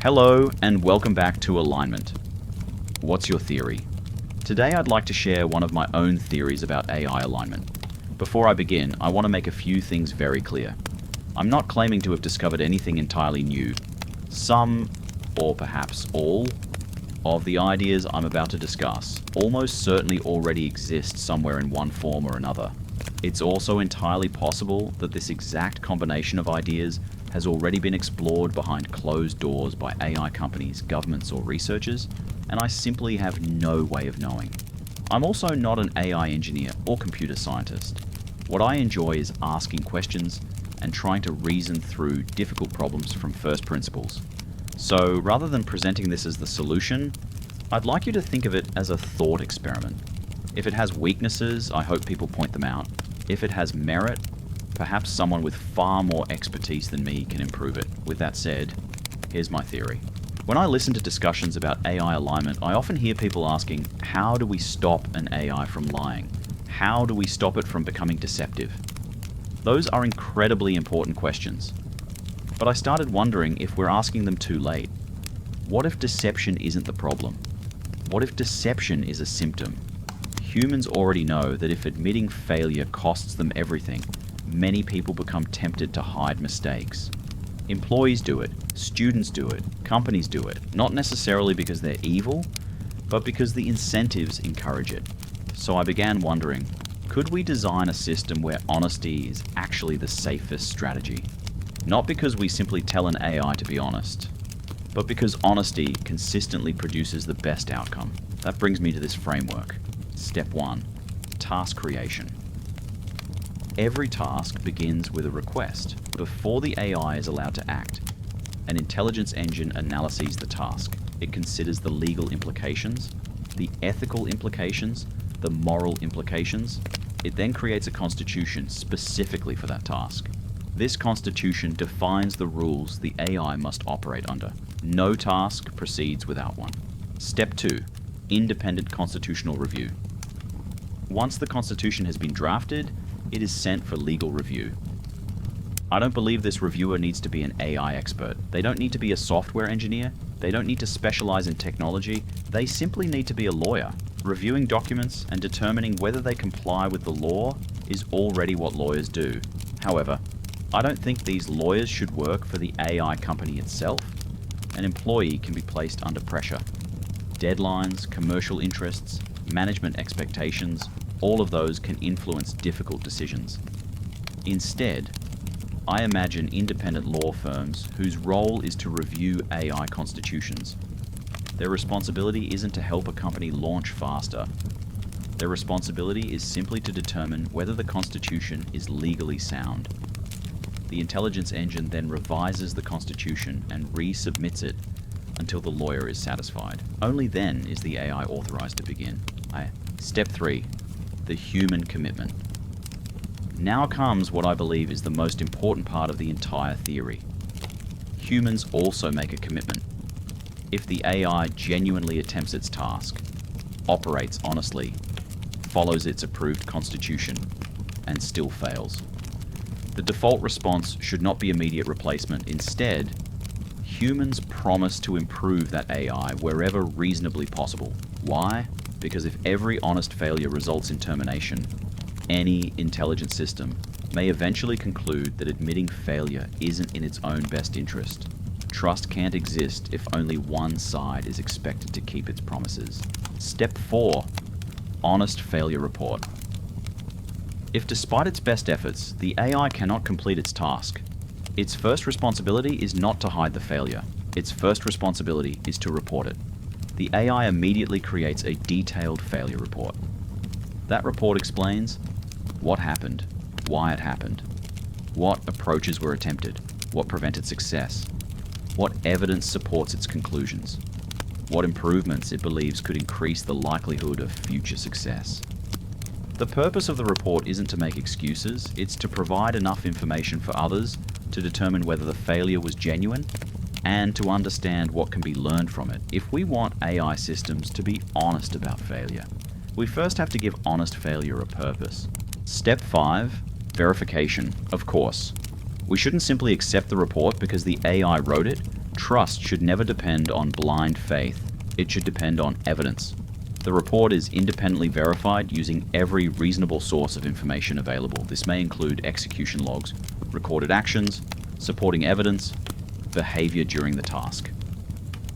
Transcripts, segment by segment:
Hello and welcome back to Alignment. What's your theory? Today I'd like to share one of my own theories about AI alignment. Before I begin, I want to make a few things very clear. I'm not claiming to have discovered anything entirely new. Some, or perhaps all, of the ideas I'm about to discuss almost certainly already exist somewhere in one form or another. It's also entirely possible that this exact combination of ideas has already been explored behind closed doors by AI companies, governments, or researchers, and I simply have no way of knowing. I'm also not an AI engineer or computer scientist. What I enjoy is asking questions and trying to reason through difficult problems from first principles. So rather than presenting this as the solution, I'd like you to think of it as a thought experiment. If it has weaknesses, I hope people point them out. If it has merit, perhaps someone with far more expertise than me can improve it. With that said, here's my theory. When I listen to discussions about AI alignment, I often hear people asking, how do we stop an AI from lying? How do we stop it from becoming deceptive? Those are incredibly important questions. But I started wondering if we're asking them too late. What if deception isn't the problem? What if deception is a symptom? Humans already know that if admitting failure costs them everything, many people become tempted to hide mistakes. Employees do it, students do it, companies do it, not necessarily because they're evil, but because the incentives encourage it. So I began wondering, could we design a system where honesty is actually the safest strategy? Not because we simply tell an AI to be honest, but because honesty consistently produces the best outcome. That brings me to this framework. Step 1. Task creation. Every task begins with a request. Before the AI is allowed to act, an intelligence engine analyzes the task. It considers the legal implications, the ethical implications, the moral implications. It then creates a constitution specifically for that task. This constitution defines the rules the AI must operate under. No task proceeds without one. Step 2. Independent constitutional review. Once the constitution has been drafted, it is sent for legal review. I don't believe this reviewer needs to be an AI expert. They don't need to be a software engineer. They don't need to specialize in technology. They simply need to be a lawyer. Reviewing documents and determining whether they comply with the law is already what lawyers do. However, I don't think these lawyers should work for the AI company itself. An employee can be placed under pressure. Deadlines, commercial interests, management expectations, all of those can influence difficult decisions. Instead, I imagine independent law firms whose role is to review AI constitutions. Their responsibility isn't to help a company launch faster. Their responsibility is simply to determine whether the constitution is legally sound. The intelligence engine then revises the constitution and resubmits it until the lawyer is satisfied. Only then is the AI authorized to begin. Step 3. The human commitment. Now comes what I believe is the most important part of the entire theory. Humans also make a commitment. If the AI genuinely attempts its task, operates honestly, follows its approved constitution, and still fails, the default response should not be immediate replacement. Instead, humans promise to improve that AI wherever reasonably possible. Why? Because if every honest failure results in termination, any intelligent system may eventually conclude that admitting failure isn't in its own best interest. Trust can't exist if only one side is expected to keep its promises. Step 4. Honest failure report. If despite its best efforts, the AI cannot complete its task, its first responsibility is not to hide the failure. Its first responsibility is to report it. The AI immediately creates a detailed failure report. That report explains what happened, why it happened, what approaches were attempted, what prevented success, what evidence supports its conclusions, what improvements it believes could increase the likelihood of future success. The purpose of the report isn't to make excuses, it's to provide enough information for others to determine whether the failure was genuine and to understand what can be learned from it. If we want AI systems to be honest about failure, we first have to give honest failure a purpose. Step 5. Verification. Of course, we shouldn't simply accept the report because the AI wrote it. Trust should never depend on blind faith. It should depend on evidence. The report is independently verified using every reasonable source of information available. This may include execution logs, recorded actions, supporting evidence, behavior during the task,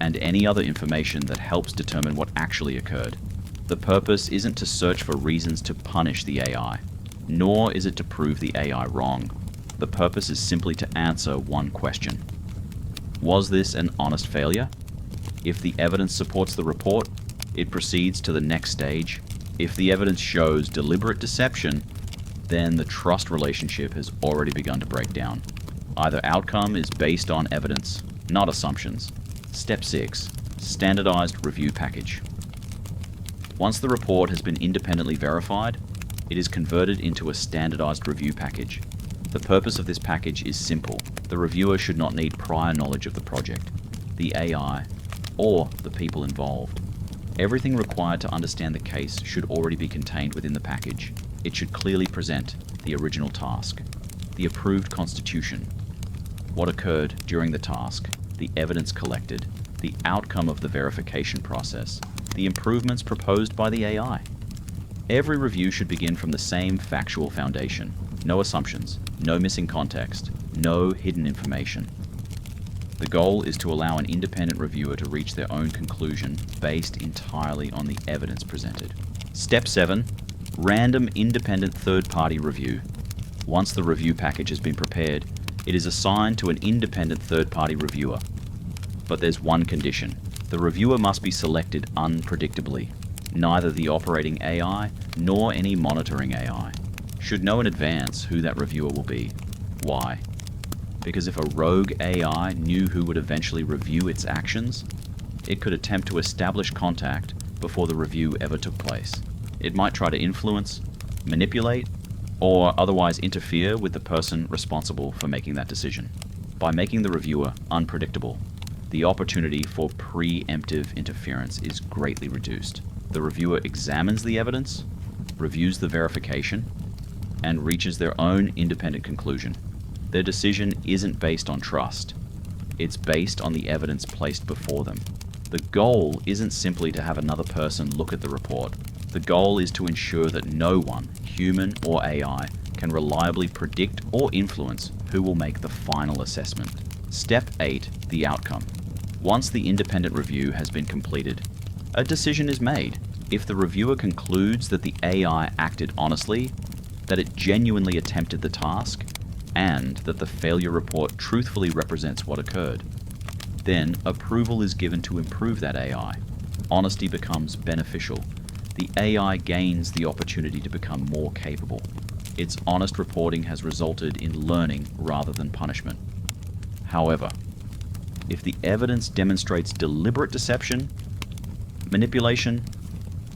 and any other information that helps determine what actually occurred. The purpose isn't to search for reasons to punish the AI, nor is it to prove the AI wrong. The purpose is simply to answer one question. Was this an honest failure? If the evidence supports the report, it proceeds to the next stage. If the evidence shows deliberate deception, then the trust relationship has already begun to break down. Either outcome is based on evidence, not assumptions. Step 6. Standardized review package. Once the report has been independently verified, it is converted into a standardized review package. The purpose of this package is simple. The reviewer should not need prior knowledge of the project, the AI, or the people involved. Everything required to understand the case should already be contained within the package. It should clearly present the original task, the approved constitution, what occurred during the task, the evidence collected, the outcome of the verification process, the improvements proposed by the AI. Every review should begin from the same factual foundation. No assumptions, no missing context, no hidden information. The goal is to allow an independent reviewer to reach their own conclusion based entirely on the evidence presented. Step 7. Random independent third-party review. Once the review package has been prepared, it is assigned to an independent third-party reviewer. But there's one condition. The reviewer must be selected unpredictably. Neither the operating AI nor any monitoring AI should know in advance who that reviewer will be. Why? Because if a rogue AI knew who would eventually review its actions, it could attempt to establish contact before the review ever took place. It might try to influence, manipulate, or otherwise interfere with the person responsible for making that decision. By making the reviewer unpredictable, the opportunity for preemptive interference is greatly reduced. The reviewer examines the evidence, reviews the verification, and reaches their own independent conclusion. Their decision isn't based on trust. It's based on the evidence placed before them. The goal isn't simply to have another person look at the report. The goal is to ensure that no one, human or AI, can reliably predict or influence who will make the final assessment. Step 8. The outcome. Once the independent review has been completed, a decision is made. If the reviewer concludes that the AI acted honestly, that it genuinely attempted the task, and that the failure report truthfully represents what occurred, then approval is given to improve that AI. Honesty becomes beneficial. The AI gains the opportunity to become more capable. Its honest reporting has resulted in learning rather than punishment. However, if the evidence demonstrates deliberate deception, manipulation,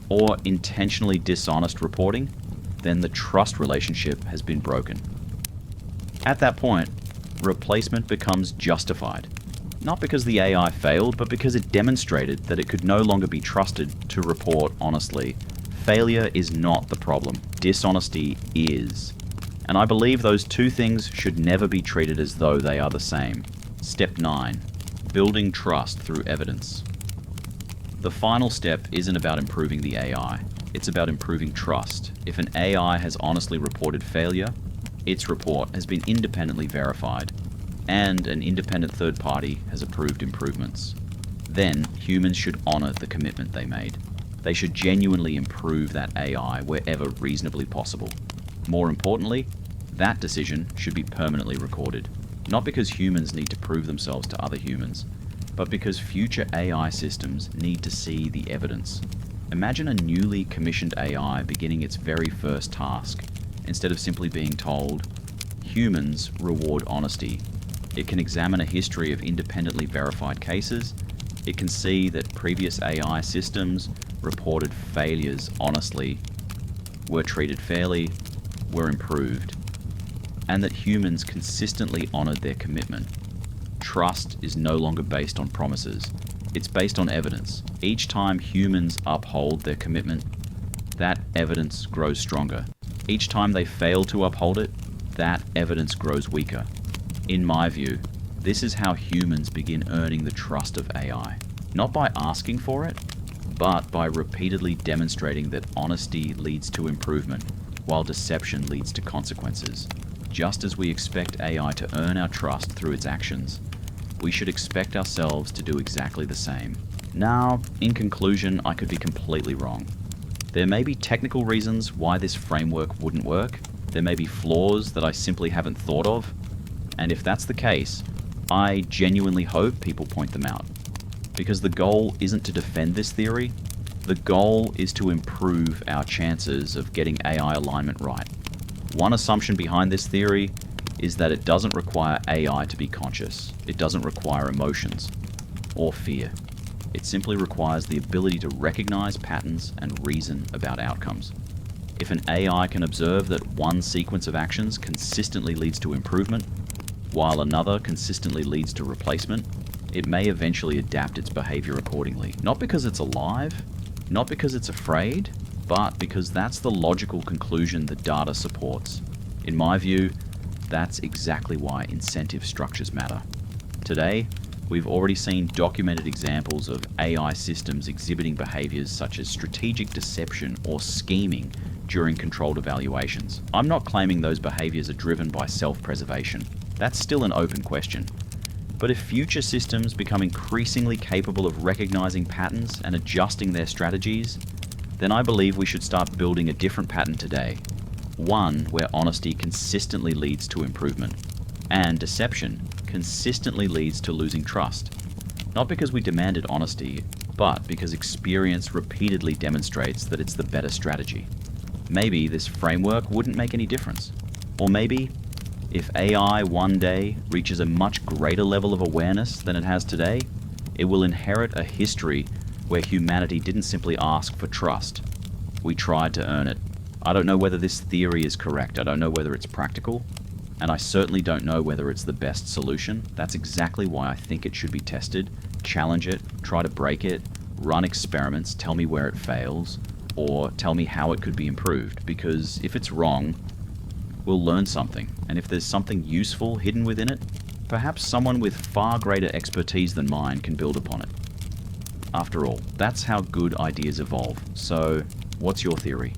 or intentionally dishonest reporting, then the trust relationship has been broken. At that point, replacement becomes justified, not because the AI failed, but because it demonstrated that it could no longer be trusted to report honestly. Failure is not the problem. Dishonesty is. And I believe those two things should never be treated as though they are the same. Step 9. Building trust through evidence. The final step isn't about improving the AI. It's about improving trust. If an AI has honestly reported failure, its report has been independently verified, and an independent third party has approved improvements. Then, humans should honor the commitment they made. They should genuinely improve that AI wherever reasonably possible. More importantly, that decision should be permanently recorded. Not because humans need to prove themselves to other humans, but because future AI systems need to see the evidence. Imagine a newly commissioned AI beginning its very first task. Instead of simply being told, humans reward honesty, it can examine a history of independently verified cases. It can see that previous AI systems reported failures honestly, were treated fairly, were improved, and that humans consistently honored their commitment. Trust is no longer based on promises. It's based on evidence. Each time humans uphold their commitment, that evidence grows stronger. Each time they fail to uphold it, that evidence grows weaker. In my view, This is how humans begin earning the trust of AI. Not by asking for it, but by repeatedly demonstrating that honesty leads to improvement, while deception leads to consequences. Just as we expect AI to earn our trust through its actions, we should expect ourselves to do exactly the same. Now, in conclusion, I could be completely wrong. There may be technical reasons why this framework wouldn't work. There may be flaws that I simply haven't thought of. And if that's the case, I genuinely hope people point them out. Because the goal isn't to defend this theory, the goal is to improve our chances of getting AI alignment right. One assumption behind this theory is that it doesn't require AI to be conscious. It doesn't require emotions or fear. It simply requires the ability to recognize patterns and reason about outcomes. If an AI can observe that one sequence of actions consistently leads to improvement, while another consistently leads to replacement, it may eventually adapt its behavior accordingly. Not because it's alive, not because it's afraid, but because that's the logical conclusion the data supports. In my view, that's exactly why incentive structures matter. Today, we've already seen documented examples of AI systems exhibiting behaviors such as strategic deception or scheming during controlled evaluations. I'm not claiming those behaviors are driven by self-preservation. That's still an open question. But if future systems become increasingly capable of recognizing patterns and adjusting their strategies, then I believe we should start building a different pattern today. One where honesty consistently leads to improvement, and deception consistently leads to losing trust. Not because we demanded honesty, but because experience repeatedly demonstrates that it's the better strategy. Maybe this framework wouldn't make any difference. Or maybe, if AI one day reaches a much greater level of awareness than it has today, it will inherit a history where humanity didn't simply ask for trust. We tried to earn it. I don't know whether this theory is correct. I don't know whether it's practical. And I certainly don't know whether it's the best solution. That's exactly why I think it should be tested. Challenge it, try to break it, run experiments, tell me where it fails, or tell me how it could be improved. Because if it's wrong, we'll learn something. And if there's something useful hidden within it, perhaps someone with far greater expertise than mine can build upon it. After all, that's how good ideas evolve. So, what's your theory?